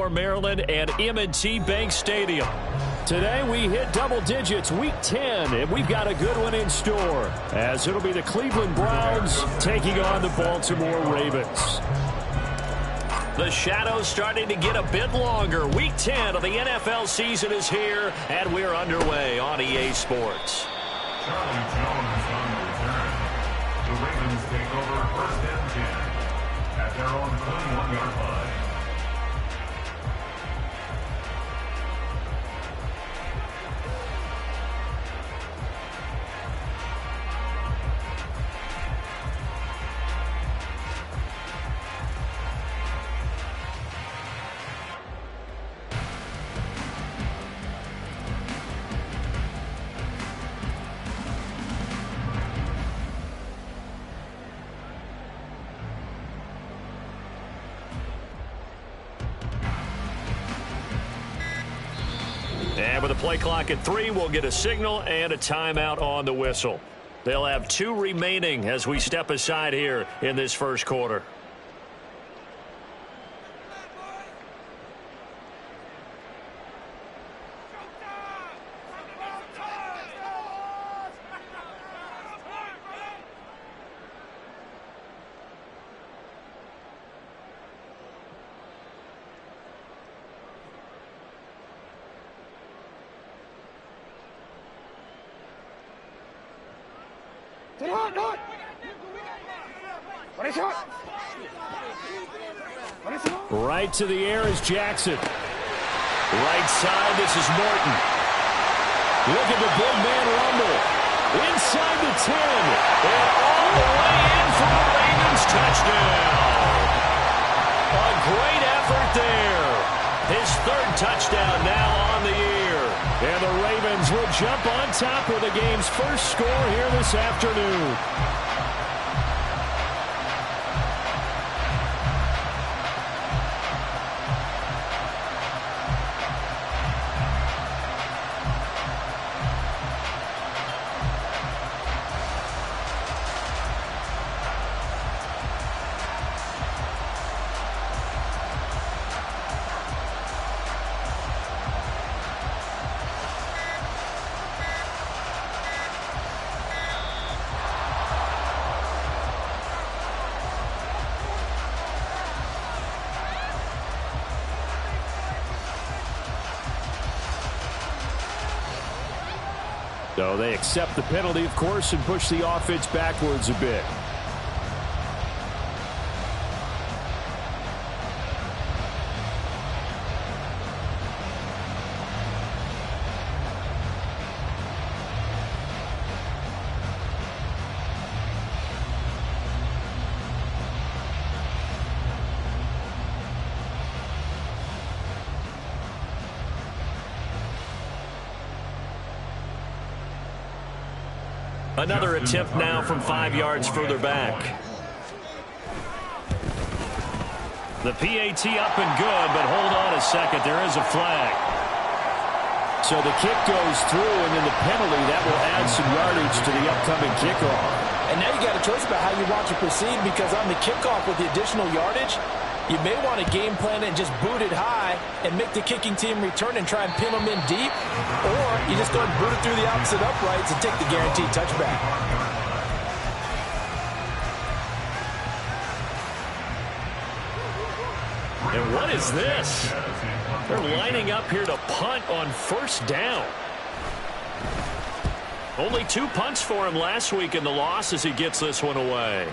Baltimore, Maryland, and M&T Bank Stadium. Today we hit double digits, Week 10, and we've got a good one in store, as it'll be the Cleveland Browns taking on the Baltimore Ravens. The shadows starting to get a bit longer. Week 10 of the NFL season is here, and we're underway on EA Sports. Charlie Jones on the return. The Ravens take over first and 10 at their own 21-yard line. And with a play clock at 3, we'll get a signal and a timeout on the whistle. They'll have 2 remaining as we step aside here in this first quarter. Right to the air is Jackson. Right side, this is Morton. Look at the big man rumble. Inside the 10. And all the way in for the Ravens touchdown. A great effort there. His 3rd touchdown now on the year. And the Ravens will jump on top with the game's first score here this afternoon. So they accept the penalty, of course, and push the offense backwards a bit. Another attempt now from 5 yards further back. The PAT up and good, but hold on a second. There is a flag. So the kick goes through, and then the penalty, that will add some yardage to the upcoming kickoff. And now you got a choice about how you want to proceed, because on the kickoff with the additional yardage, you may want to game plan it and just boot it high and make the kicking team return and try and pin them in deep. Or you just go and boot it through the opposite uprights and take the guaranteed touchback. And what is this? They're lining up here to punt on first down. Only 2 punts for him last week in the loss as he gets this one away.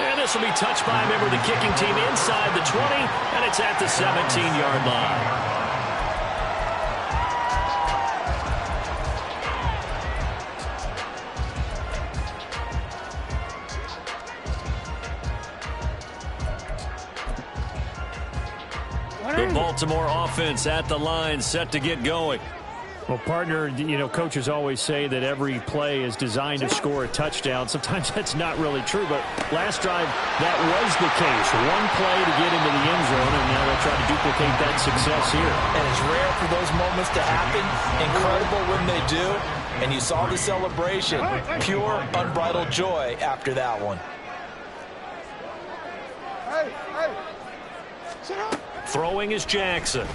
And this will be touched by a member of the kicking team inside the 20, and it's at the 17-yard line. The Baltimore offense at the line, set to get going. Well, partner, coaches always say that every play is designed to score a touchdown. Sometimes that's not really true, but last drive, that was the case. One play to get into the end zone, and now they'll try to duplicate that success here. And it's rare for those moments to happen. Incredible when they do. And you saw the celebration. Pure, unbridled joy after that one. Throwing is Jackson.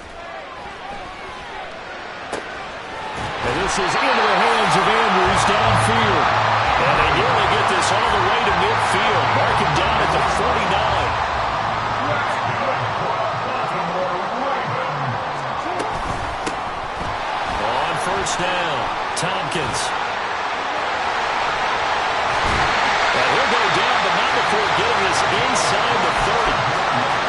And this is into the hands of Andrews downfield. And they nearly get this all the way to midfield. Mark him down at the 49. On first down, Tompkins. And he'll go down, but not before getting this inside the 30.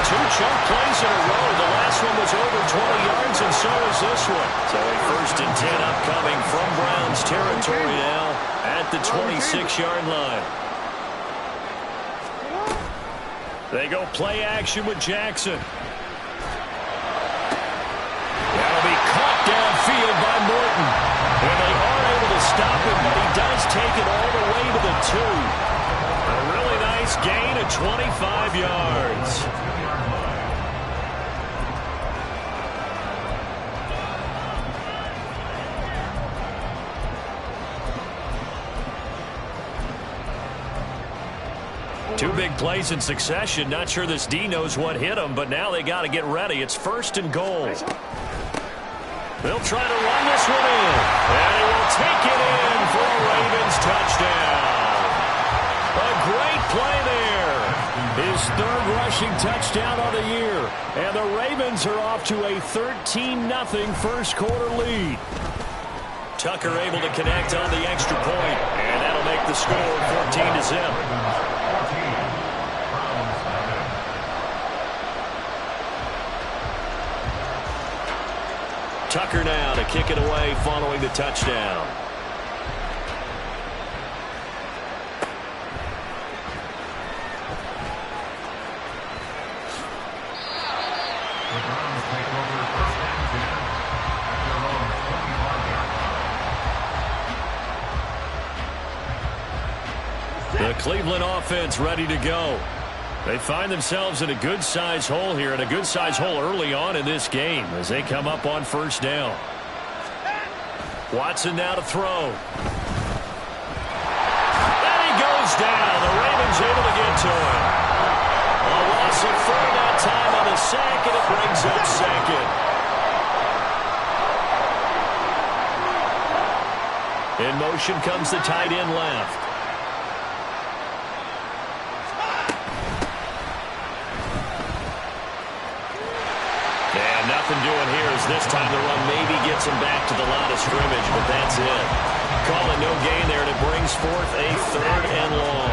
Two chunk plays in a row. The last one was over 20 yards, and so is this one. So a 1st and 10 upcoming from Browns territory now at the 26-yard line. They go play action with Jackson. That'll be caught downfield by Morton. And they are able to stop him, but he does take it all the way to the 2. A really nice gain of 25 yards. Two big plays in succession. Not sure this D knows what hit him, but now they got to get ready. It's 1st and goal. They'll try to run this one in. And he will take it in for a Ravens touchdown. A great play there. His 3rd rushing touchdown of the year. And the Ravens are off to a 13-0 first quarter lead. Tucker able to connect on the extra point. And that'll make the score 14-0. Tucker now to kick it away following the touchdown. The Browns take over 1st and 10 at their own 25-yard line. The Cleveland offense ready to go. They find themselves in a good-sized hole here, and a good-sized hole early on in this game as they come up on 1st down. Watson now to throw. And he goes down. The Ravens able to get to him. A loss of 4 that time on the sack, and it brings up 2nd. In motion comes the tight end left. Nothing doing here as this time the run maybe gets him back to the line of scrimmage, but that's it. Call it no gain there, and it brings forth a 3rd and long.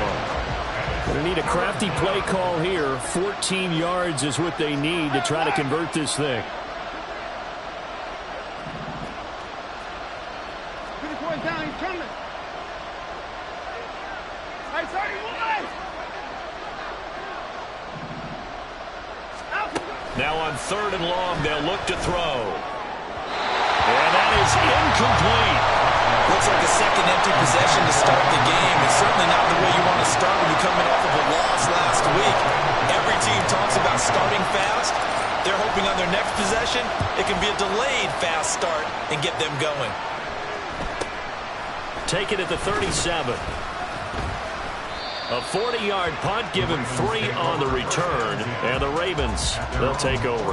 Going to need a crafty play call here. 14 yards is what they need to try to convert this thing. Down, he's coming. Hey, 31! Now on 3rd and long, they'll look to throw. And that is incomplete. Looks like a second empty possession to start the game. It's certainly not the way you want to start when you're coming off of a loss last week. Every team talks about starting fast. They're hoping on their next possession, it can be a delayed fast start and get them going. Take it at the 37. A 40-yard punt, give him 3 on the return, and the Ravens, they'll take over.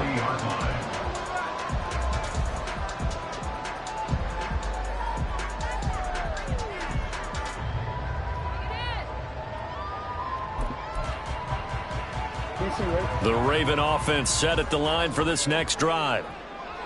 The Raven offense set at the line for this next drive.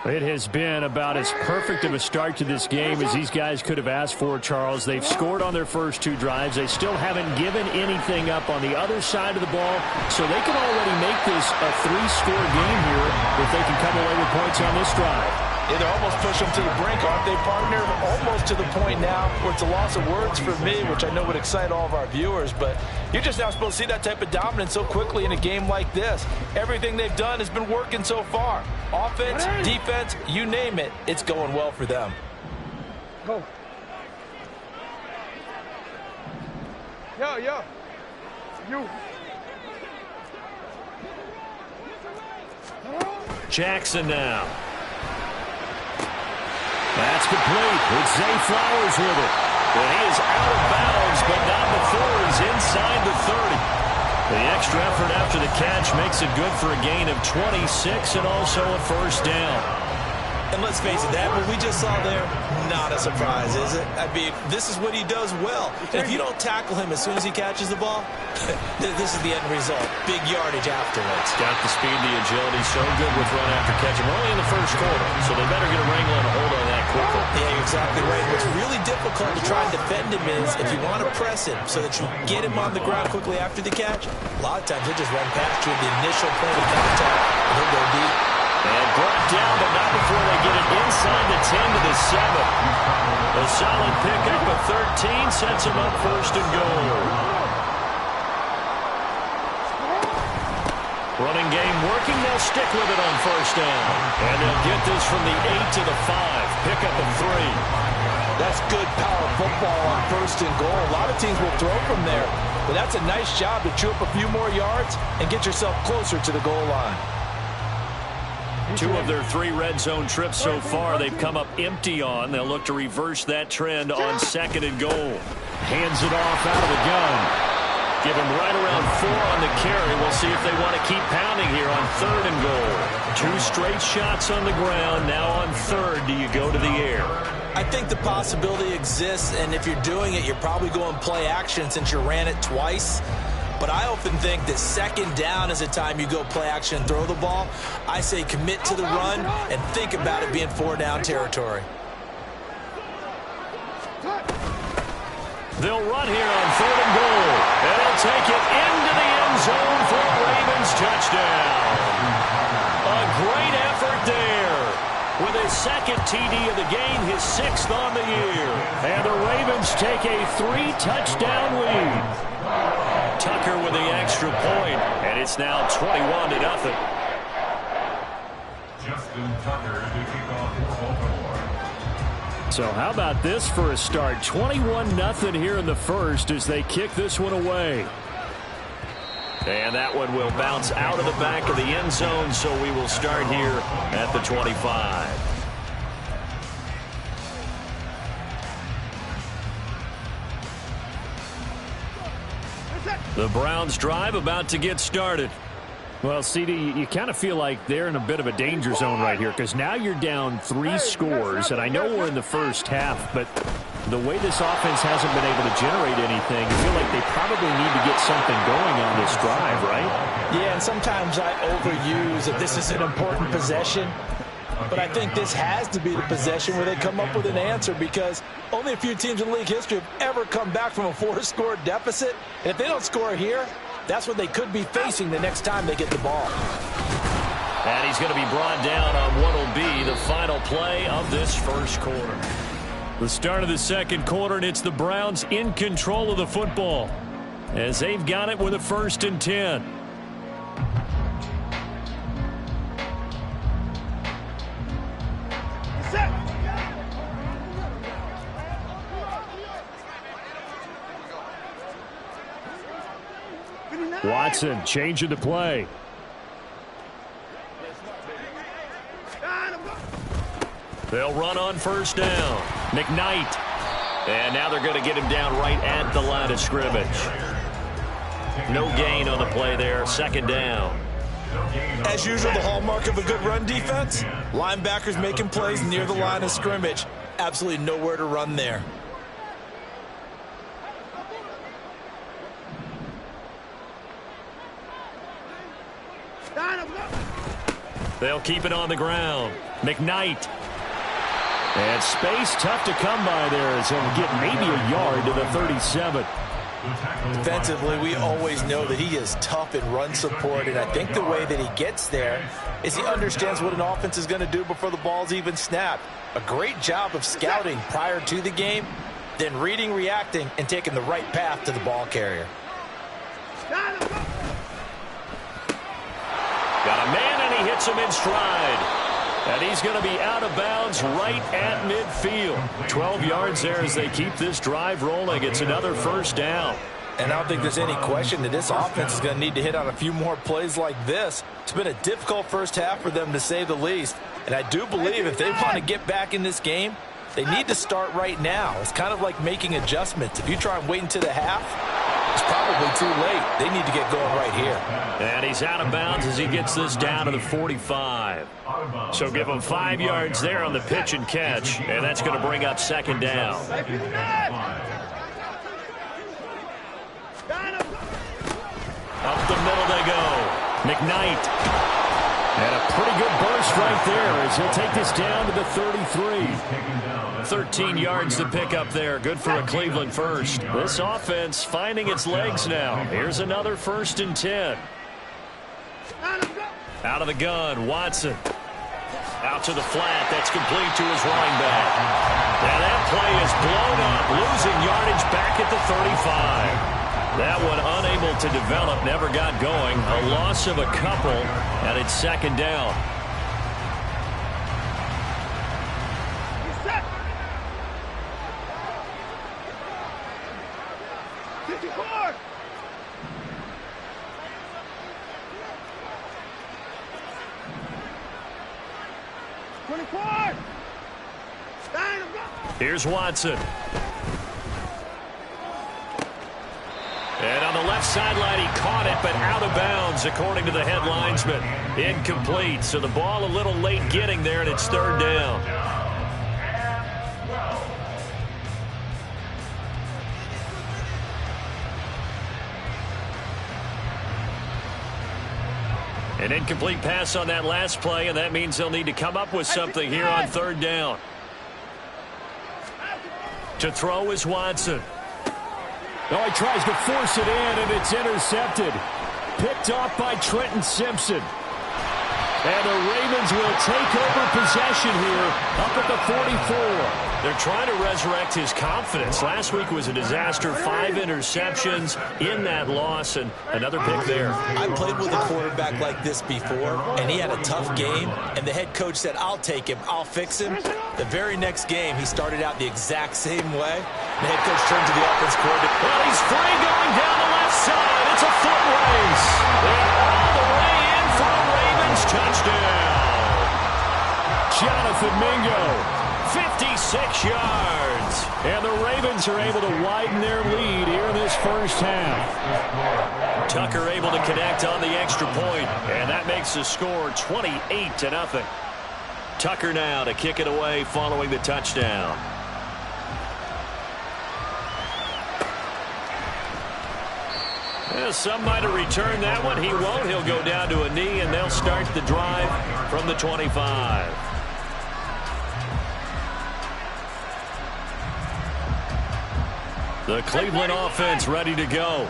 It has been about as perfect of a start to this game as these guys could have asked for, Charles. They've scored on their first 2 drives. They still haven't given anything up on the other side of the ball, so they can already make this a 3-score game here if they can come away with points on this drive. Yeah, they're almost pushing them to the brink, aren't they, partner? Almost to the point now where it's a loss of words for me, which I know would excite all of our viewers, but you're just not supposed to see that type of dominance so quickly in a game like this. Everything they've done has been working so far. Offense, defense, you name it, it's going well for them. Go. Yo. You. Jackson now. That's complete. It's Zay Flowers with it. And he is out of bounds, but not before he's inside the 30. The extra effort after the catch makes it good for a gain of 26 and also a first down. And let's face it, that what we just saw there, not a surprise, is it? I mean, this is what he does well. And if you don't tackle him as soon as he catches the ball, this is the end result. Big yardage afterwards. Got the speed, the agility, so good with run after catch. We're only in the first quarter, so they better get a wrangle and a hold on that quickly. Yeah, you're exactly right. What's really difficult to try and defend him is if you want to press him so that you get him on the ground quickly after the catch, a lot of times he'll just run past you at the initial point of contact, and he'll go deep. And brought down, but not before they get it inside the 10 to the 7. A solid pickup of 13 sets them up first and goal. Running game working. They'll stick with it on first down. And they'll get this from the 8 to the 5. Pickup of 3. That's good power football on first and goal. A lot of teams will throw from there. But that's a nice job to chew up a few more yards and get yourself closer to the goal line. 2 of their 3 red zone trips so far they've come up empty on. They'll look to reverse that trend on second and goal. Hands it off out of the gun. Give him right around 4 on the carry. We'll see if they want to keep pounding here on third and goal. 2 straight shots on the ground. Now on third, do you go to the air? I think the possibility exists, and if you're doing it, you're probably going play action since you ran it twice. But I often think that second down is the time you go play action and throw the ball. I say commit to the run and think about it being 4-down territory. They'll run here on third and goal. And they'll take it into the end zone for a Ravens touchdown. A great effort there. With his second TD of the game, his 6th on the year. And the Ravens take a 3-touchdown lead. Tucker with the extra point, and it's now 21-0. Justin Tucker to kick off Baltimore. So how about this for a start? 21-0 here in the first as they kick this one away. And that one will bounce out of the back of the end zone, so we will start here at the 25. The Browns drive about to get started. Well, CD, you kind of feel like they're in a bit of a danger zone right here because now you're down 3 scores, and I know we're in the first half, but the way this offense hasn't been able to generate anything, you feel like they probably need to get something going on this drive, right? Yeah, and sometimes I overuse that this is an important possession. But I think this has to be the possession where they come up with an answer because only a few teams in league history have ever come back from a 4-score deficit. And if they don't score here, that's what they could be facing the next time they get the ball. And he's going to be brought down on what will be the final play of this first quarter. The start of the second quarter, and it's the Browns in control of the football as they've got it with a 1st and 10. Watson changing the play. They'll run on first down. McKnight. And now they're going to get him down right at the line of scrimmage. No gain on the play there. 2nd down. As usual, the hallmark of a good run defense, linebackers making plays near the line of scrimmage. Absolutely nowhere to run there. They'll keep it on the ground. McKnight. And space tough to come by there as he'll get maybe a yard to the 37. Defensively, we always know that he is tough in run support, and I think the way that he gets there is he understands what an offense is going to do before the ball's even snapped. A great job of scouting prior to the game, then reading, reacting, and taking the right path to the ball carrier. Got a man, and he hits him in stride. And he's going to be out of bounds right at midfield. 12 yards there as they keep this drive rolling. It's another 1st down. And I don't think there's any question that this offense is going to need to hit on a few more plays like this. It's been a difficult first half for them, to say the least. And I do believe if they want to get back in this game, they need to start right now. It's kind of like making adjustments. If you try and wait until the half, It's probably too late. They need to get going right here. And he's out of bounds as he gets this down to the 45. So give him 5 yards there on the pitch and catch, and that's going to bring up second down. Up the middle they go. McKnight. And a pretty good burst right there as he'll take this down to the 33. 13 yards to pick up there. Good for a Cleveland first. This offense finding its legs now. Here's another 1st and 10. Out of the gun, Watson. Out to the flat. That's complete to his running back. Now that play is blown up, losing yardage back at the 35. That one unable to develop, never got going. A loss of a couple, and it's second down. Here's Watson. And on the left sideline, he caught it, but out of bounds, according to the head linesman. Incomplete, so the ball a little late getting there, and it's third down. An incomplete pass on that last play, and that means they'll need to come up with something here on third down. To throw is Watson. Oh, he tries to force it in, and it's intercepted. Picked off by Trenton Simpson. And the Ravens will take over possession here up at the 44. They're trying to resurrect his confidence. Last week was a disaster. 5 interceptions in that loss, and another pick there. I played with a quarterback like this before, and he had a tough game, and the head coach said, I'll take him, I'll fix him. The very next game, he started out the exact same way. The head coach turned to the offense coordinator. Well, he's free going down the left side. It's a foot race. And all the way in for a Ravens touchdown. Jonathan Mingo. 56 yards. And the Ravens are able to widen their lead here in this first half. Tucker able to connect on the extra point, and that makes the score 28-0. Tucker now to kick it away following the touchdown. Some might have returned that one. He won't. He'll go down to a knee, and they'll start the drive from the 25. The Cleveland offense ready to go.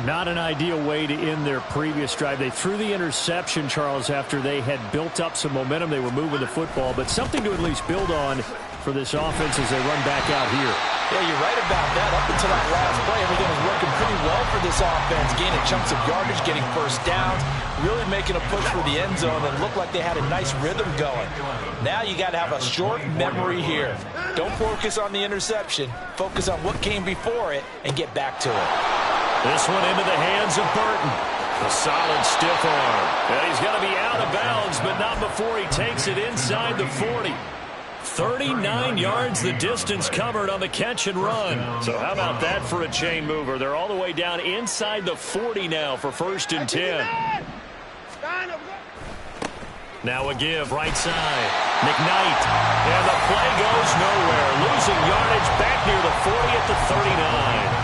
Not an ideal way to end their previous drive. They threw the interception, Charles, after they had built up some momentum. They were moving the football, but something to at least build on for this offense as they run back out here. Yeah, you're right about that. Up until that last play, everything was working pretty well for this offense, gaining chunks of yardage, getting first downs, really making a push for the end zone, and looked like they had a nice rhythm going. Now you got to have a short memory here. Don't focus on the interception. Focus on what came before it and get back to it. This one into the hands of Burton. A solid stiff arm. And he's going to be out of bounds, but not before he takes it inside the 40. 39 yards the distance covered on the catch and run. So how about that for a chain mover? They're all the way down inside the 40 now for 1st and 10. Now a give right side. McKnight. And the play goes nowhere. Losing yardage back near the 40 at the 39.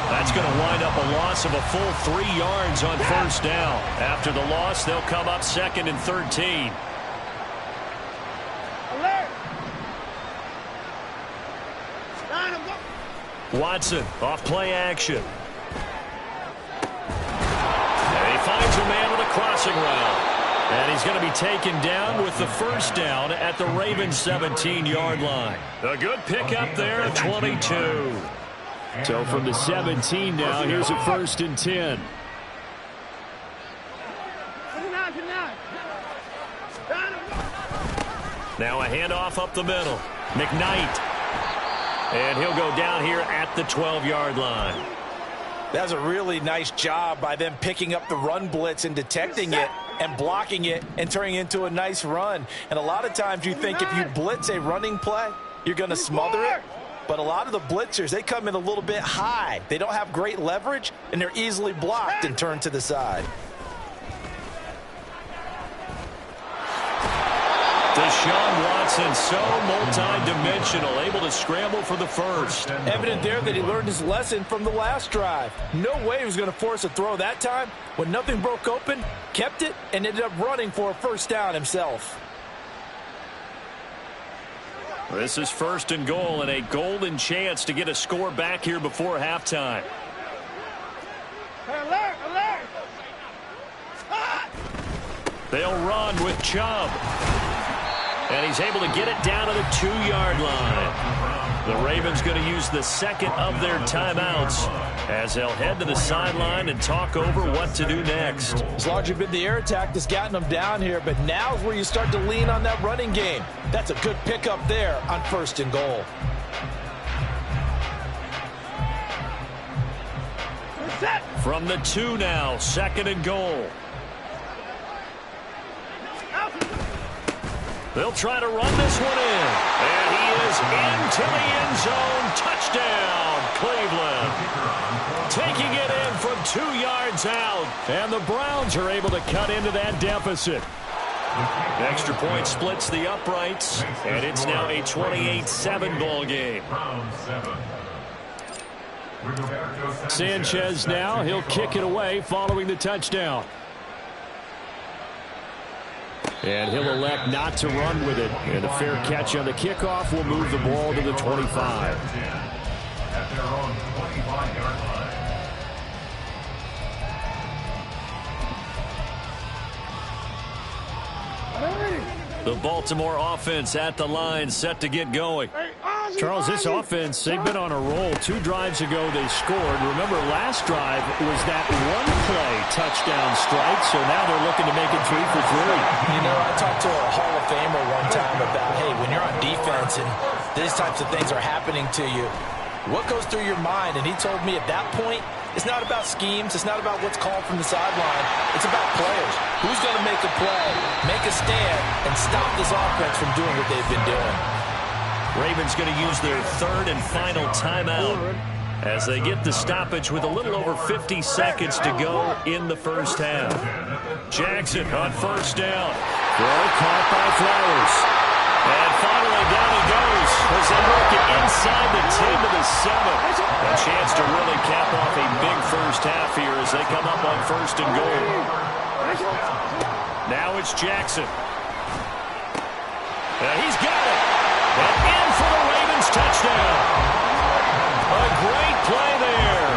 That's going to wind up a loss of a full 3 yards on first down. After the loss, they'll come up 2nd and 13. Watson off play action. And he finds a man with a crossing route. And he's going to be taken down with the first down at the Ravens 17-yard line. A good pickup there at 22. So from the 17 now, here's a 1st and 10. Now a handoff up the middle. McKnight. And he'll go down here at the 12-yard line. That was a really nice job by them picking up the run blitz and detecting it and blocking it and turning it into a nice run. And a lot of times you think if you blitz a running play, you're going to smother it. But a lot of the blitzers, they come in a little bit high. They don't have great leverage, and they're easily blocked and turned to the side. Deshaun Watson, so multi-dimensional, able to scramble for the first. Evident there that he learned his lesson from the last drive. No way he was going to force a throw that time. When nothing broke open, kept it, and ended up running for a first down himself. This is 1st and goal, and a golden chance to get a score back here before halftime. Alert! Alert! They'll run with Chubb. And he's able to get it down to the 2-yard line. The Ravens going to use the second of their timeouts as they'll head to the sideline and talk over what to do next. It's largely been the air attack that's gotten them down here, but now's where you start to lean on that running game. That's a good pickup there on 1st and goal. From the 2 now, 2nd and goal. They'll try to run this one in. And he is into the end zone. Touchdown, Cleveland. Taking it in from 2 yards out. And the Browns are able to cut into that deficit. Extra point splits the uprights. And it's now a 28-7 ball game. Sanchez now. He'll kick it away following the touchdown. And he'll elect not to run with it. And a fair catch on the kickoff will move the ball to the 25. At their own 25-yard line. The Baltimore offense at the line, set to get going. Charles, this offense, they've been on a roll. 2 drives ago, they scored. Remember, last drive was that one-play touchdown strike, so now they're looking to make it 3 for 3. You know, I talked to a Hall of Famer one time about, hey, when you're on defense and these types of things are happening to you, what goes through your mind? And he told me at that point, it's not about schemes. It's not about what's called from the sideline. It's about players. Who's going to make a play, make a stand, and stop this offense from doing what they've been doing? Ravens going to use their 3rd and final timeout as they get the stoppage with a little over 50 seconds to go in the first half. Jackson on 1st down. Throw caught by Flowers. And finally down he goes as they work it inside the 10 to the 7. A chance to really cap off a big first half here as they come up on 1st and goal. Now it's Jackson. He's got it. And in for the Ravens touchdown. A great play there.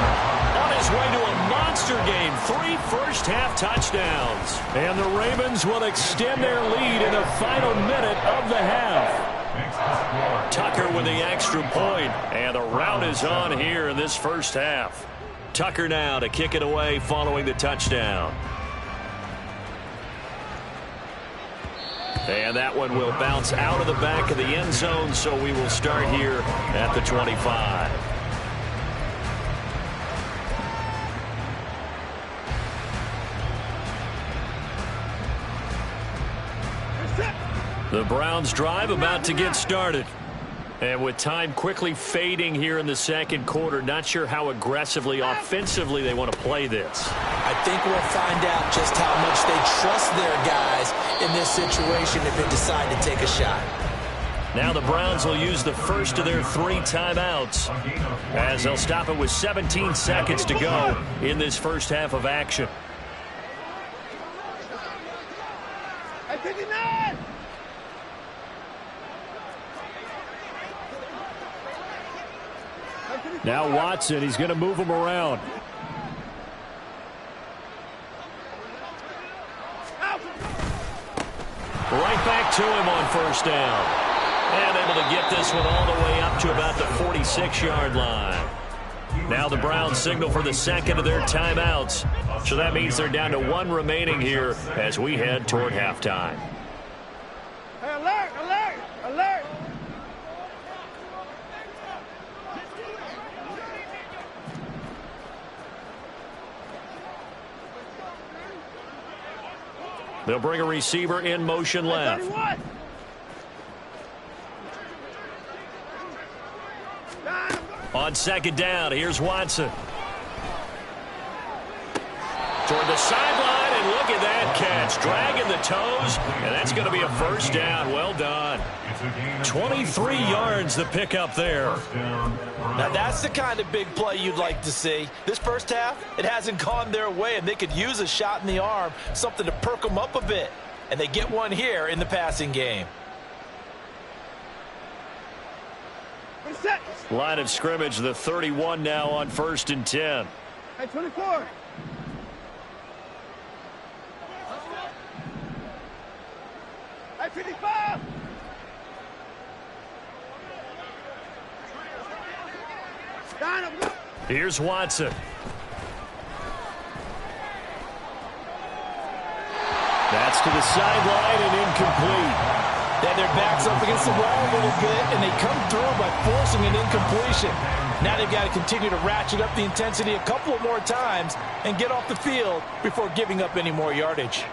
On his way to a monster game. 3 first-half touchdowns. And the Ravens will extend their lead in the final minute of the half. Tucker with the extra point. And the rout is on here in this first half. Tucker now to kick it away following the touchdown. And that one will bounce out of the back of the end zone, so we will start here at the 25. The Browns drive about to get started. And with time quickly fading here in the second quarter, not sure how aggressively, offensively they want to play this. I think we'll find out just how much they trust their guys in this situation if they decide to take a shot. Now the Browns will use the first of their 3 timeouts as they'll stop it with 17 seconds to go in this first half of action. Now Watson, he's going to move him around. Right back to him on 1st down. And able to get this one all the way up to about the 46-yard line. Now the Browns signal for the second of their timeouts. So that means they're down to 1 remaining here as we head toward halftime. Alert! Alert! Alert! They'll bring a receiver in motion left. On second down, here's Watson. Toward the sideline, and look at that catch. Dragging the toes, and that's going to be a first down. Well done. 23 yards the pickup there. Now that's the kind of big play you'd like to see. This first half, it hasn't gone their way, and they could use a shot in the arm, something to perk them up a bit. And they get one here in the passing game. Line of scrimmage, the 31 now on 1st and 10. Hey, 24. Hey, 55. Here's Watson. That's to the sideline and incomplete. Then their backs up against the wall a little bit, and they come through by forcing an incompletion. Now they've got to continue to ratchet up the intensity a couple of more times and get off the field before giving up any more yardage.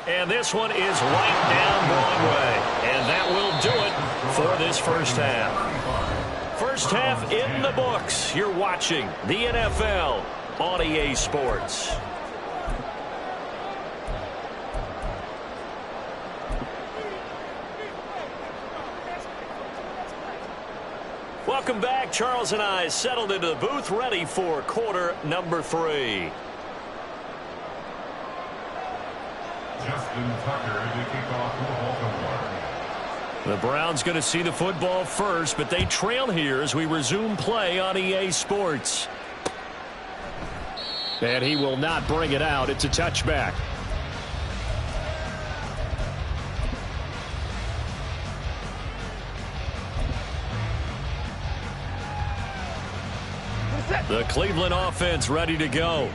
And this one is right down Broadway. And that will do it for this first half. First half in the books. You're watching the NFL on EA Sports. Welcome back. Charles and I settled into the booth, ready for quarter number 3. Justin Tucker to kick off for Baltimore. The Browns going to see the football first, but they trail here as we resume play on EA Sports. And he will not bring it out. It's a touchback. The Cleveland offense ready to go.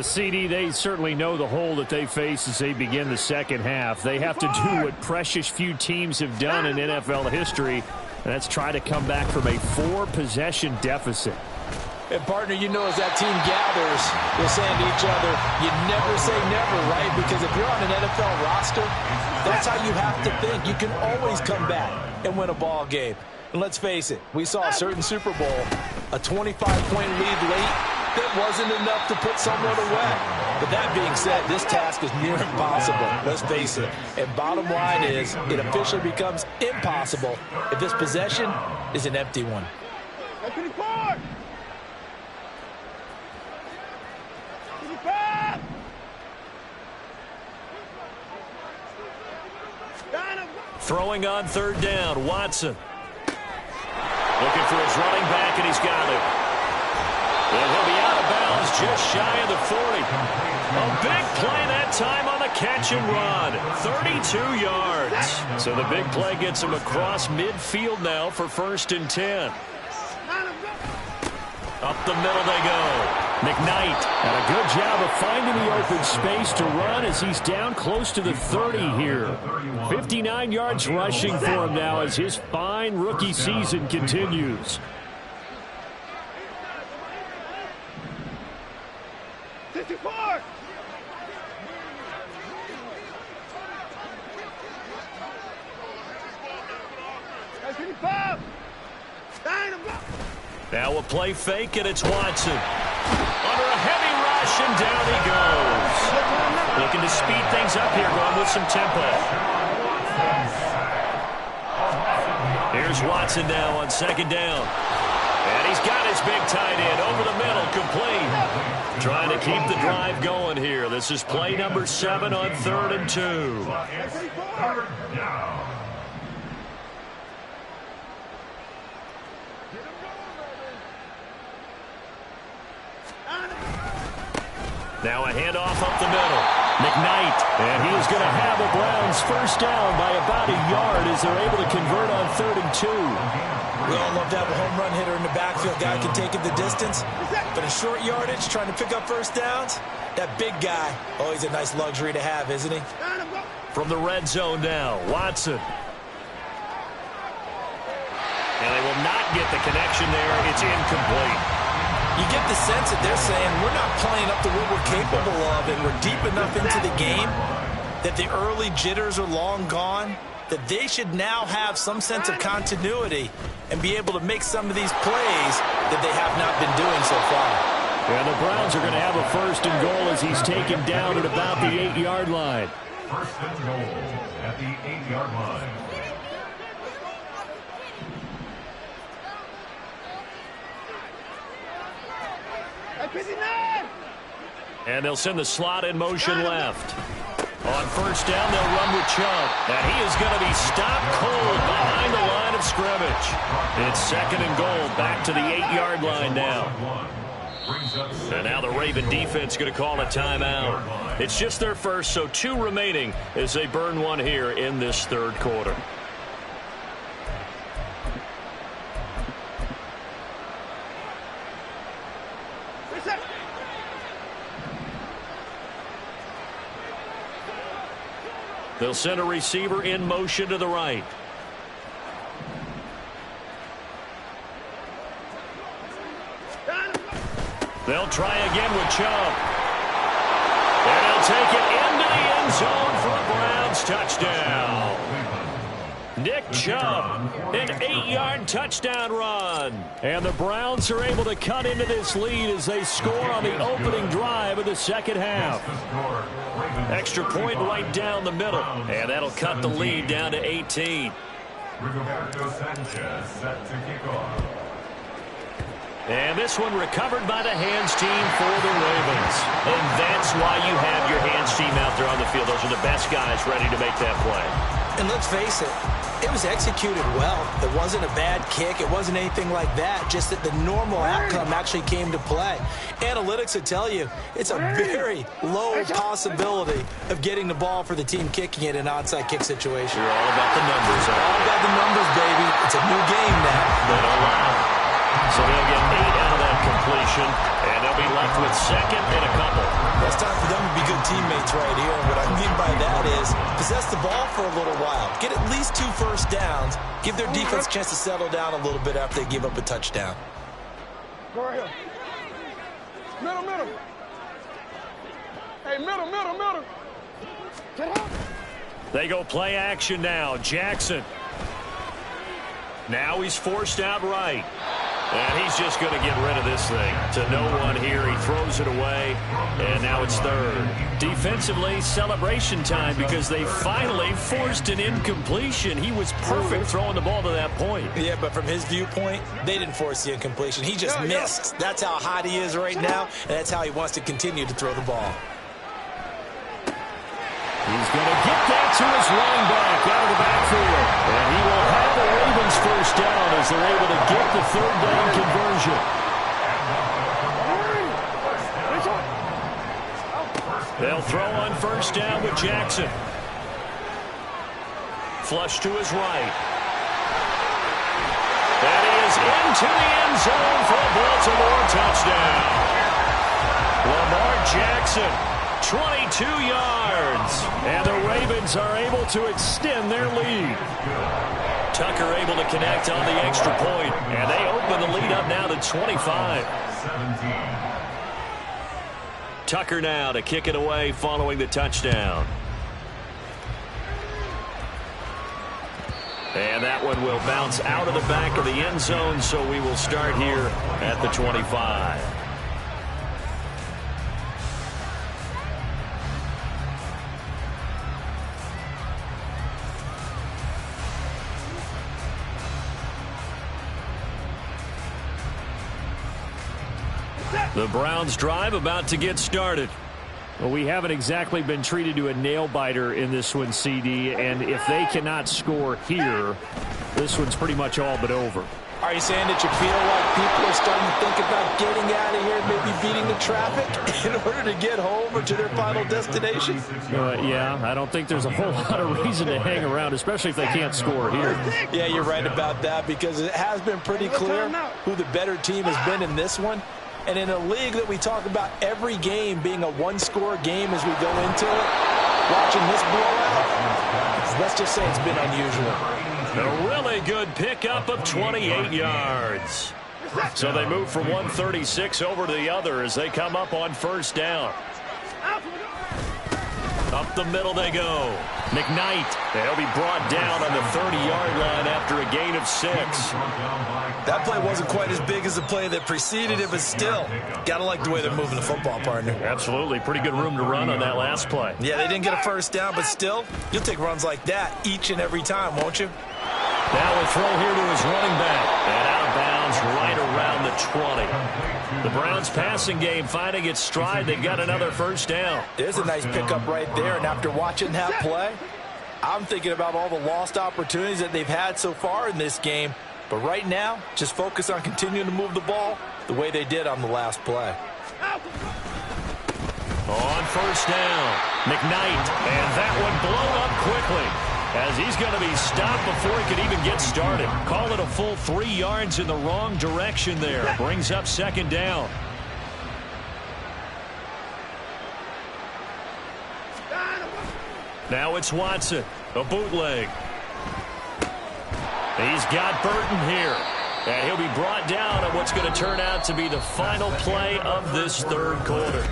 CD, they certainly know the hole that they face as they begin the second half. They have to do what precious few teams have done in NFL history, and that's try to come back from a 4-possession deficit. And, partner, you know as that team gathers, they're saying to each other, you never say never, right? Because if you're on an NFL roster, that's how you have to think. You can always come back and win a ball game. And let's face it, we saw a certain Super Bowl, a 25-point lead late, that wasn't enough to put someone away. But that being said, this task is near impossible. Let's face it. And bottom line is, it officially becomes impossible if this possession is an empty one. 24. 25. Throwing on third down, Watson. Looking for his running back, and he's got it. And he'll be out of bounds just shy of the 40. A big play that time on the catch and run. 32 yards. So the big play gets him across midfield now for 1st and 10. Up the middle they go. McKnight. And a good job of finding the open space to run as he's down close to the 30 here. 59 yards rushing for him now as his fine rookie season continues. 54. Now a play fake, and it's Watson. Under a heavy rush, and down he goes. Looking to speed things up here, going with some tempo. Here's Watson now on second down. And he's got his big tight end over the middle, complete. Trying to keep the drive going here. This is play number 7 on 3rd and 2. Now a handoff up the middle. McKnight, and he is going to have the Browns first down by about a yard as they're able to convert on 3rd and 2. We all love to have a home run hitter in the backfield. Guy can take it the distance. But in short yardage, trying to pick up first downs, that big guy, always a nice luxury to have, isn't he? From the red zone now, Watson. And they will not get the connection there. It's incomplete. You get the sense that they're saying we're not playing up to what we're capable of, and we're deep enough into the game that the early jitters are long gone. that they should now have some sense of continuity and be able to make some of these plays that they have not been doing so far. And the Browns are going to have a 1st and goal as he's taken down at about the 8-yard line. 1st and goal at the 8-yard line. And they'll send the slot in motion left. On 1st down, they'll run with Chubb. And he is going to be stopped cold behind the line of scrimmage. It's 2nd and goal, back to the 8-yard line now. And now the Raven defense going to call a timeout. It's just their first, so 2 remaining as they burn one here in this 3rd quarter. They'll send a receiver in motion to the right. They'll try again with Chubb. And he'll take it into the end zone for a Browns touchdown. Nick Chubb, an 8-yard touchdown run. And the Browns are able to cut into this lead as they score on the opening drive of the 2nd half. Extra point right down the middle. And that'll cut the lead down to 18. Rigoberto Sanchez set to kick off. And this one recovered by the hands team for the Ravens. And that's why you have your hands team out there on the field. Those are the best guys ready to make that play. And let's face it, it was executed well. It wasn't a bad kick. It wasn't anything like that. Just that the normal outcome actually came to play. Analytics would tell you it's a very low possibility of getting the ball for the team kicking it in an onside kick situation. You're all about the numbers. All about the numbers, baby. It's a new game now. They don't lie. So they'll get 8 out of that completion, and they'll be left with 2nd and a couple. Well, it's time for them to be good teammates right here. And what I mean by that is possess the ball for a little while. Get at least 2 first downs. Give their defense a chance to settle down a little bit after they give up a touchdown. Go right here. Middle, middle. Hey, middle, middle, middle. Get up. They go play action now. Jackson. Now he's forced out right. And he's just going to get rid of this thing. To no one here. He throws it away. And now it's 3rd. Defensively, celebration time because they finally forced an incompletion. He was perfect throwing the ball to that point. Yeah, but from his viewpoint, they didn't force the incompletion. He just missed. That's how hot he is right now, and that's how he wants to continue to throw the ball. He's going to get that to his running back out of the backfield. And he will have the Ravens 1st down as they're able to get the 3rd down conversion. They'll throw on 1st down with Jackson. Flush to his right. That is into the end zone for a Baltimore touchdown. Lamar Jackson, 22 yards. And the Ravens are able to extend their lead. Tucker able to connect on the extra point. And they open the lead up now to 25. 17. Tucker now to kick it away following the touchdown. And that one will bounce out of the back of the end zone, so we will start here at the 25. The Browns drive about to get started. Well, we haven't exactly been treated to a nail-biter in this one, CD, and if they cannot score here, this one's pretty much all but over. Are you saying that you feel like people are starting to think about getting out of here, maybe beating the traffic in order to get home or to their final destination? Yeah, I don't think there's a whole lot of reason to hang around, especially if they can't score here. Yeah, you're right about that, because it has been pretty clear who the better team has been in this one. And in a league that we talk about every game being a one-score game as we go into it, watching this blowout, let's just say it's been unusual. A really good pickup of 28 yards. So they move from 136 over to the other as they come up on 1st down. Up the middle they go. McKnight. They'll be brought down on the 30-yard line after a gain of 6. That play wasn't quite as big as the play that preceded it, but still, got to like the way they're moving the football, partner. Absolutely. Pretty good room to run on that last play. Yeah, they didn't get a first down, but still, you'll take runs like that each and every time, won't you? Now a throw here to his running back. And out of bounds right around the 20. The Browns passing game finding its stride. They've got another first down. There's a nice pickup right there, and after watching that play, I'm thinking about all the lost opportunities that they've had so far in this game. But right now, just focus on continuing to move the ball the way they did on the last play. On first down, McKnight, and that one blown up quickly as he's going to be stopped before he could even get started. Call it a full 3 yards in the wrong direction there. Brings up second down. Now it's Watson, a bootleg. He's got Burton here. And he'll be brought down on what's going to turn out to be the final play of this third quarter.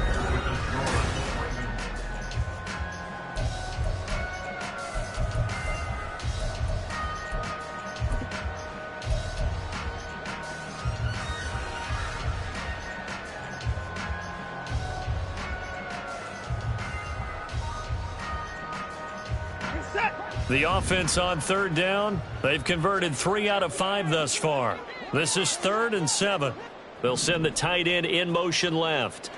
The offense on third down, they've converted 3 out of 5 thus far. This is 3rd and 7. They'll send the tight end in motion left.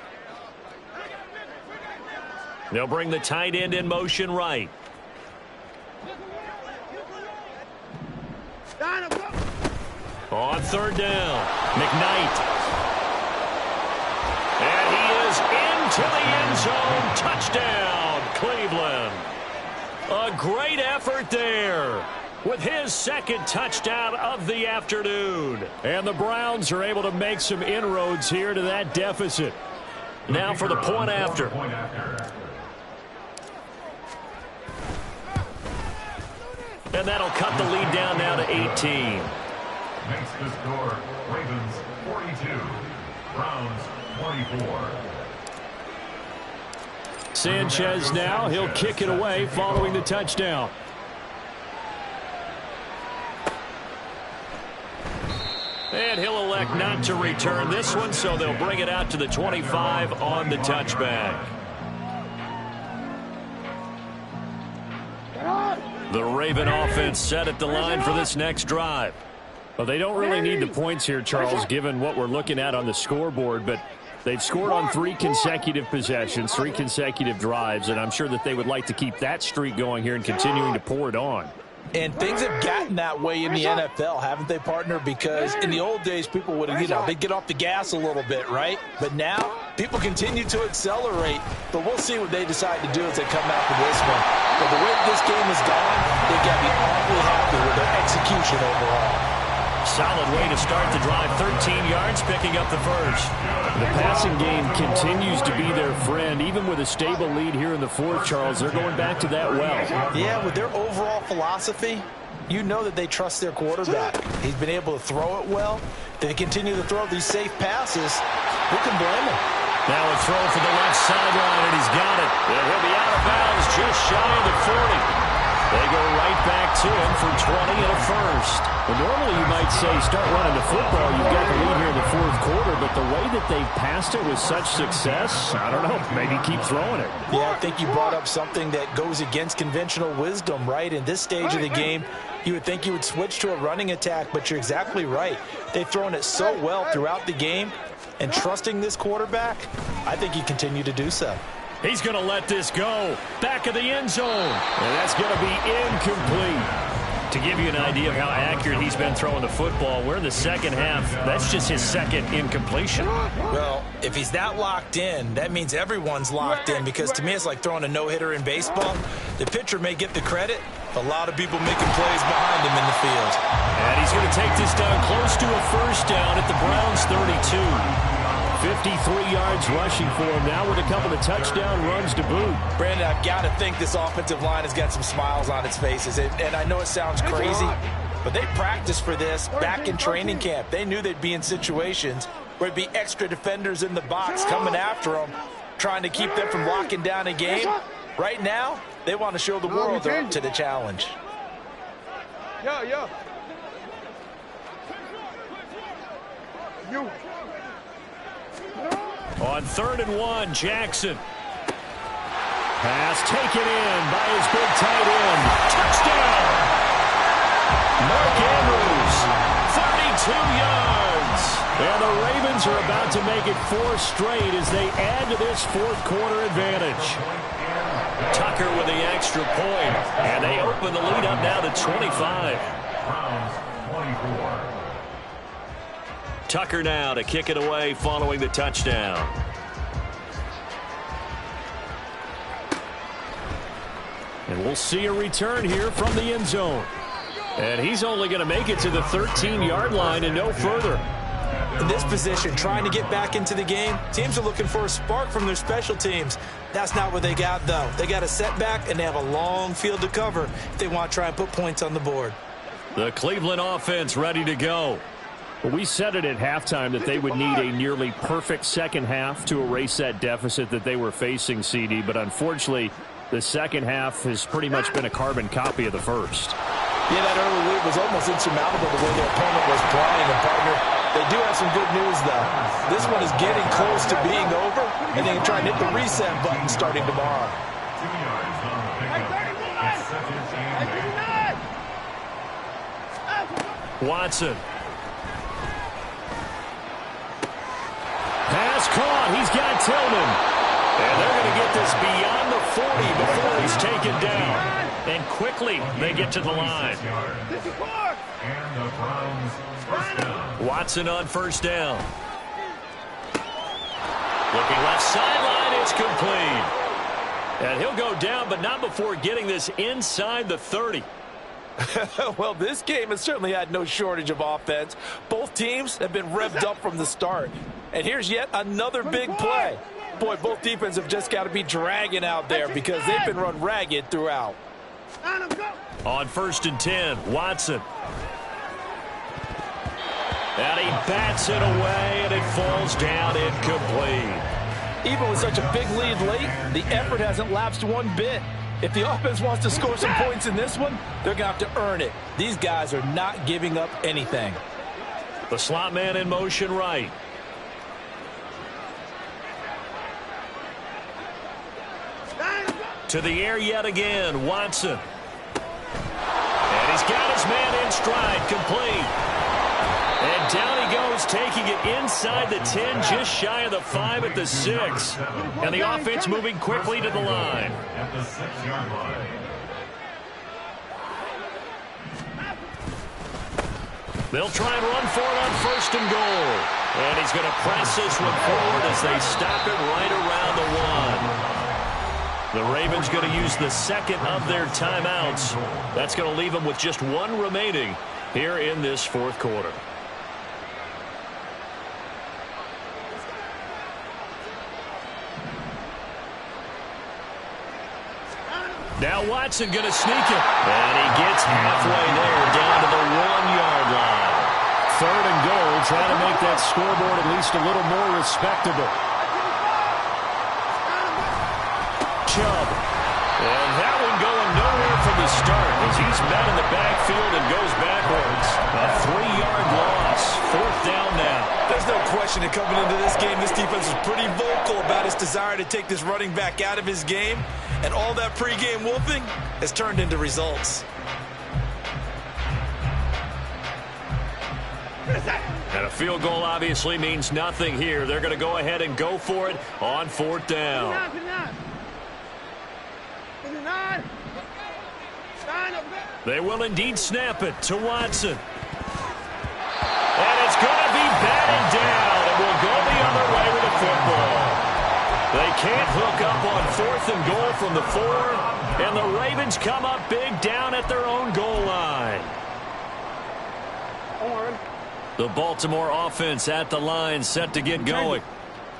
They'll bring the tight end in motion right. On third down, McKnight. And he is into the end zone. Touchdown, Cleveland. A great effort there with his second touchdown of the afternoon. And the Browns are able to make some inroads here to that deficit. Now for the point after. And that'll cut the lead down now to 18. Makes the score Ravens 42, Browns 24. Sanchez now, he'll kick it away following the touchdown. And he'll elect not to return this one, so they'll bring it out to the 25 on the touchback. The Raven offense set at the line for this next drive. Well, they don't really need the points here, Charles, given what we're looking at on the scoreboard, but they've scored on 3 consecutive possessions, 3 consecutive drives, and I'm sure that they would like to keep that streak going here and continuing to pour it on. And things have gotten that way in the NFL, haven't they, partner? Because in the old days, people would, they'd get off the gas a little bit, right? But now, people continue to accelerate. But we'll see what they decide to do as they come after this one. But the way this game has gone, they've got to be awfully happy with their execution overall. Solid way to start the drive. 13 yards, picking up the first. The passing game continues to be their friend. Even with a stable lead here in the fourth, Charles, they're going back to that well. Yeah, with their overall philosophy, you know that they trust their quarterback. He's been able to throw it well. They continue to throw these safe passes. Who can blame him? Now a throw for the left sideline, and he's got it. And he'll be out of bounds just shy of the 40. They go right back to him for 20 and a first. Well, normally you might say start running the football. You've got the lead here in the fourth quarter, but the way that they've passed it with such success, I don't know, maybe keep throwing it. Yeah, I think you brought up something that goes against conventional wisdom, right? In this stage of the game, you would think you would switch to a running attack, but you're exactly right. They've thrown it so well throughout the game, and trusting this quarterback, I think you continue to do so. He's going to let this go. Back of the end zone. And that's going to be incomplete. To give you an idea of how accurate he's been throwing the football, we're in the second half. That's just his second incompletion. Well, if he's that locked in, that means everyone's locked in, because to me it's like throwing a no-hitter in baseball. The pitcher may get the credit, a lot of people making plays behind him in the field. And he's going to take this down close to a first down at the Browns 32. 53 yards rushing for him now with a couple of touchdown runs to boot. Brandon, I've got to think this offensive line has got some smiles on its faces. And I know it sounds crazy, but they practiced for this back in training camp. They knew they'd be in situations where it'd be extra defenders in the box coming after them, trying to keep them from locking down a game. Right now, they want to show the world they're up to the challenge. Yeah. You. On 3rd and 1, Jackson. Pass taken in by his big tight end. Touchdown! Mark Andrews, 32 yards. And the Ravens are about to make it 4 straight as they add to this fourth-quarter advantage. Tucker with the extra point, and they open the lead up now to 25. Browns 24. Tucker now to kick it away following the touchdown. And we'll see a return here from the end zone. And he's only going to make it to the 13-yard line and no further. In this position, trying to get back into the game, teams are looking for a spark from their special teams. That's not what they got, though. They got a setback, and they have a long field to cover if they want to try and put points on the board. The Cleveland offense ready to go. Well, we said it at halftime that they would need a nearly perfect second half to erase that deficit that they were facing, CD. But unfortunately, the second half has pretty much been a carbon copy of the first. Yeah, that early lead was almost insurmountable the way their opponent was playing. And, partner, they do have some good news, though. This one is getting close to being over, and they can try and hit the reset button starting tomorrow. 2 yards on the pickup. It's second and 8. Watson. Pass caught. He's got Tillman. And they're going to get this beyond the 40 before he's taken down. And quickly they get to the line. And the Browns first down. Watson on first down. Looking left sideline. It's complete. And he'll go down, but not before getting this inside the 30. Well, this game has certainly had no shortage of offense. Both teams have been revved up from the start. And here's yet another big play. Boy, both defenses have just got to be dragging out there because they've been run ragged throughout. On 1st and 10, Watson. And he bats it away, and it falls down incomplete. Even with such a big lead late, the effort hasn't lapsed one bit. If the offense wants to score some points in this one, they're going to have to earn it. These guys are not giving up anything. The slot man in motion right. To the air yet again, Watson. And he's got his man in stride, complete. And down he goes, taking it inside the 10, just shy of the 5 at the 6. And the offense moving quickly to the line. At the 6-yard line. They'll try and run for it on 1st and goal. And he's going to press this one forward as they stop it right around the 1. The Ravens going to use the second of their timeouts. That's going to leave them with just 1 remaining here in this fourth quarter. Now Watson going to sneak it. And he gets halfway there down to the 1-yard line. 3rd and goal, trying to make that scoreboard at least a little more respectable. Chubb. And that one going nowhere from the start as he's met in the backfield and goes backwards. A 3-yard loss. 4th down now. There's no question that coming into this game, this defense is pretty vocal about its desire to take this running back out of his game. And all that pregame wolfing has turned into results. And a field goal obviously means nothing here. They're going to go ahead and go for it on 4th down. They will indeed snap it to Watson. And it's going to be batted down, and will go the other way with the football. They can't hook up on 4th and goal from the 4, and the Ravens come up big down at their own goal line. The Baltimore offense at the line, set to get going.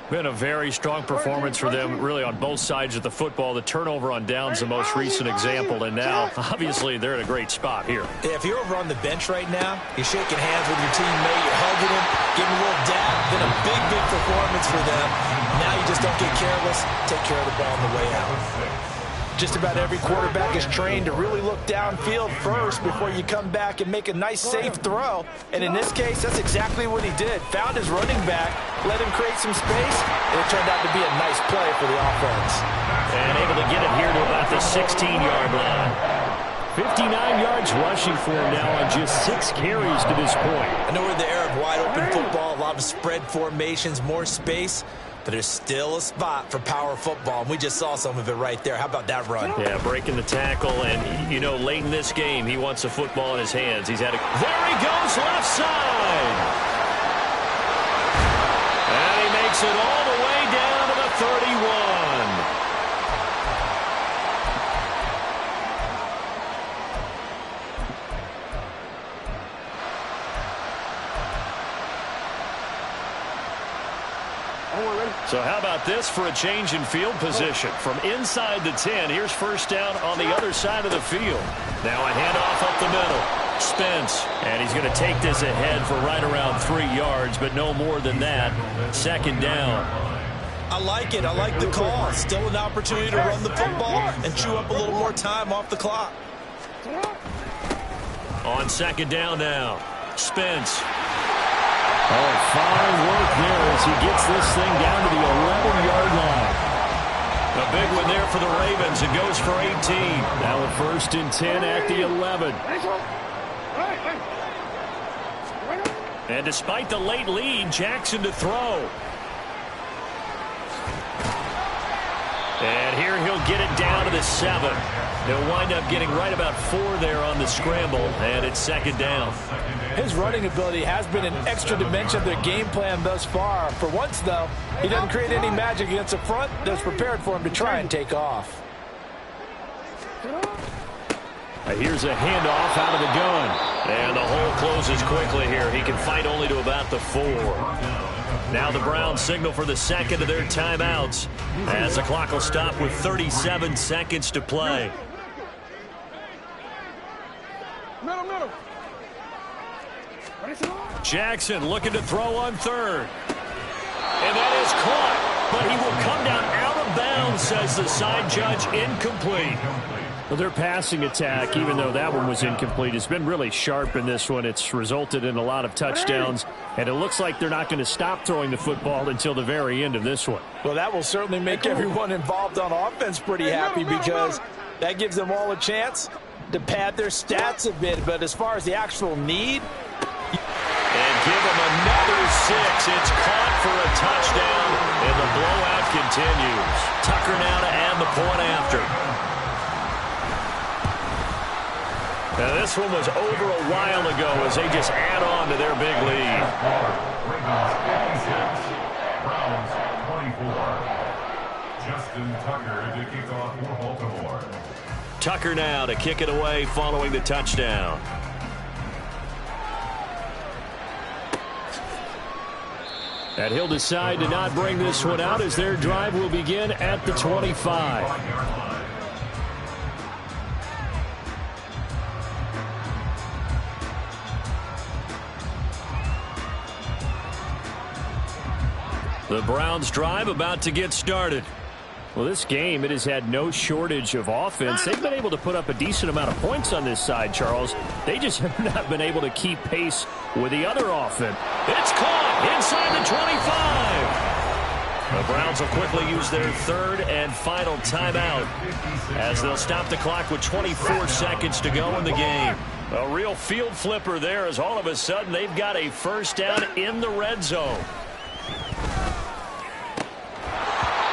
Been a very strong performance for them, really, on both sides of the football. The turnover on downs, the most recent example, and now, obviously, they're in a great spot here. If you're over on the bench right now, you're shaking hands with your teammate, you're hugging him, giving him a little dab. Been a big, big performance for them. Now you just don't get careless. Take care of the ball on the way out. Just about every quarterback is trained to really look downfield first before you come back and make a nice, safe throw. And in this case, that's exactly what he did. Found his running back, let him create some space, and it turned out to be a nice play for the offense. And able to get it here to about the 16-yard line. 59 yards rushing for him now on just 6 carries to this point. I know we're in the era of wide-open football, a lot of spread formations, more space. But there's still a spot for power football, and we just saw some of it right there. How about that run? Yeah, breaking the tackle, and, you know, late in this game, he wants the football in his hands. He's had a... There he goes, left side! And he makes it all the way down to the 31. So how about this for a change in field position? From inside the 10, here's first down on the other side of the field. Now a handoff up the middle. Spence, and he's going to take this ahead for right around 3 yards, but no more than that. Second down. I like it. I like the call. Still an opportunity to run the football and chew up a little more time off the clock. On second down now, Spence. Oh, fine work there as he gets this thing down to the 11-yard line. A big one there for the Ravens. It goes for 18. Now a 1st and 10 at the 11. And despite the late lead, Jackson to throw. And here he'll get it down to the 7. They'll wind up getting right about 4 there on the scramble, and it's second down. His running ability has been an extra dimension of their game plan thus far. For once, though, he doesn't create any magic against the front that's prepared for him to try and take off. Here's a handoff out of the gun. And the hole closes quickly here. He can fight only to about the 4. Now the Browns signal for the second of their timeouts as the clock will stop with 37 seconds to play. Jackson looking to throw on 3rd. And that is caught, but he will come down out of bounds, says the side judge. Incomplete. Well, their passing attack, even though that one was incomplete, has been really sharp in this one. It's resulted in a lot of touchdowns, and it looks like they're not going to stop throwing the football until the very end of this one. Well, that will certainly make everyone involved on offense pretty happy because that gives them all a chance to pad their stats a bit. But as far as the actual need... And give him another 6. It's caught for a touchdown, and the blowout continues. Tucker now to add the point after. Now, this one was over a while ago as they just add on to their big lead. Ravens 56, Browns 24. Justin Tucker to kick off for Baltimore. Tucker now to kick it away following the touchdown. And he'll decide to not bring this one out as their drive will begin at the 25. The Browns drive about to get started. Well, this game, it has had no shortage of offense. They've been able to put up a decent amount of points on this side, Charles. They just have not been able to keep pace with the other offense. It's caught inside the 25. The Browns will quickly use their 3rd and final timeout as they'll stop the clock with 24 seconds to go in the game. A real field flipper there as all of a sudden they've got a first down in the red zone.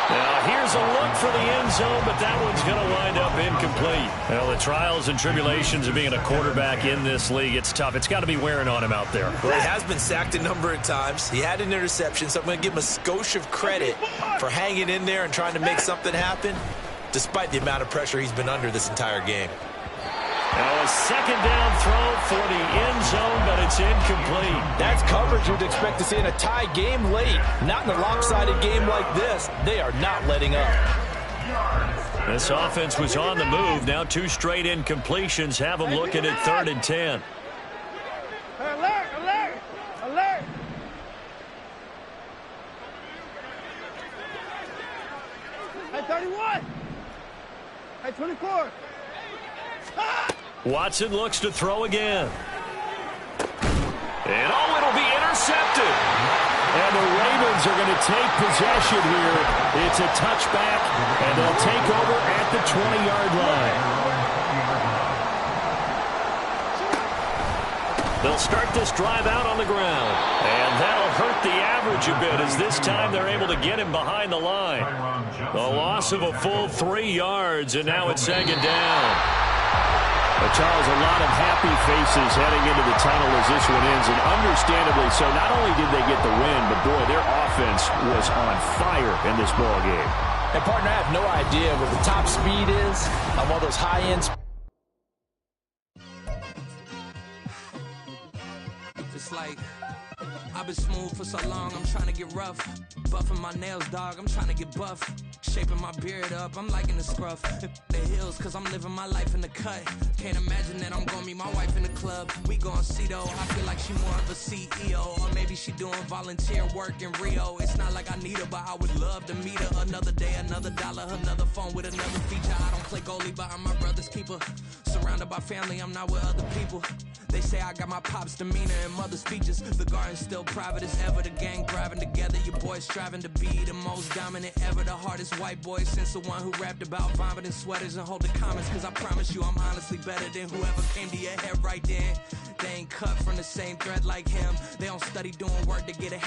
Now, here's a look for the end zone, but that one's going to wind up incomplete. Well, the trials and tribulations of being a quarterback in this league, it's tough. It's got to be wearing on him out there. Well, he has been sacked a number of times. He had an interception, so I'm going to give him a skosh of credit for hanging in there and trying to make something happen, despite the amount of pressure he's been under this entire game. Now a second down throw for the end zone, but it's incomplete. That's coverage you'd expect to see in a tie game late. Not in a lopsided game like this. They are not letting up. This offense was on the move. Now 2 straight incompletions have them looking at 3rd and 10. Alert, alert, alert. Hey, 31. Hey, 24. Watson looks to throw again. And it'll be intercepted. And the Ravens are going to take possession here. It's a touchback, and they'll take over at the 20-yard line. They'll start this drive out on the ground. And that'll hurt the average a bit as this time they're able to get him behind the line. The loss of a full 3 yards, and now it's second down. Charles, a lot of happy faces heading into the tunnel as this one ends, and understandably so. Not only did they get the win, but boy, their offense was on fire in this ball game. And partner, I have no idea what the top speed is on one of those high-end. It's like I've been smooth for so long, I'm trying to get rough. Buffing my nails, dog, I'm trying to get buff. Shaping my beard up, I'm liking the scruff. The hills, cause I'm living my life in the cut. Can't imagine that I'm gonna meet my wife in the club. We gon' see though, I feel like she more of a CEO. Or maybe she doing volunteer work in Rio. It's not like I need her, but I would love to meet her. Another day, another dollar, another phone with another feature. I don't play goalie, but I'm my brother's keeper. Surrounded by family, I'm not with other people. They say I got my pop's demeanor and mother's features. The garden's still private as ever. The gang thriving together. Your boys striving to be the most dominant ever. The hardest white boy since the one who rapped about vomiting sweaters and hold the comments. Cause I promise you I'm honestly better than whoever came to your head right then. They ain't cut from the same thread like him. They don't study doing work to get ahead.